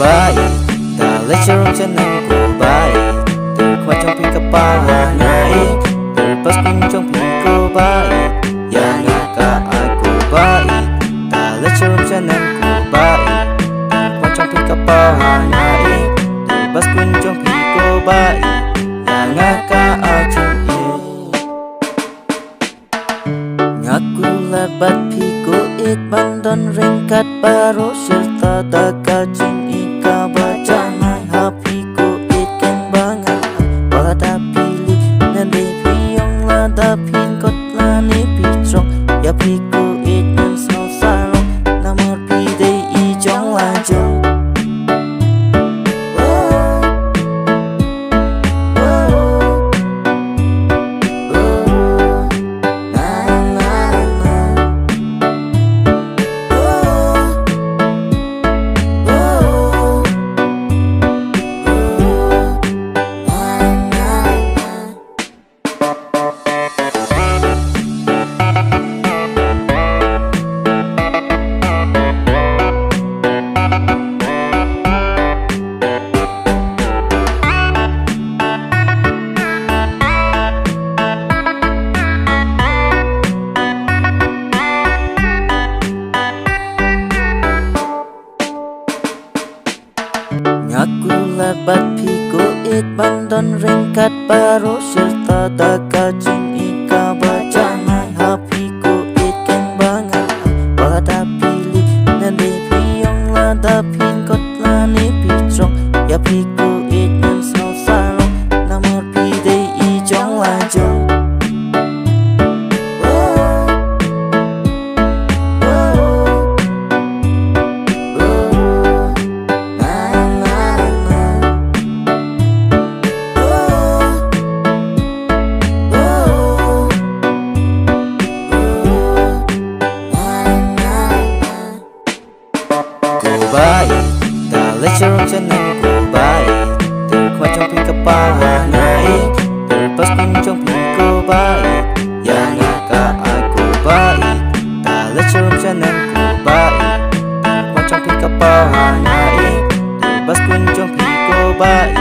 baik, dalam cerung senangku baik, terkacung pi kepala naik, terpas pincung piku baik, yang agak aku baik, dalam cerung senangku baik, terkacung pi kepala naik, terpas pincung piku baik, yang agak aku ngaku lebat piku it bandon ringkat baru serta dakajing ika bajangan hapiku it kembangan pada pilih nanti piong lada pingkot lani picong ya piku it nan sao salong namar pide ijong lajong ngaku lebat piku it bandon ringkat baru serta dakajing ika bajangan hapiku it kembangan pada pilih nanti piong lada pingkot lani picong ya piku it nan sao salong namar pide ijong lajong baik, dalam cerung senangku baik, terkacung pi kepala naik, terpas pincung piku baik, yang agak aku baik, dalam cerung senangku baik, terkacung pi kepala naik, terpas pincung piku baik.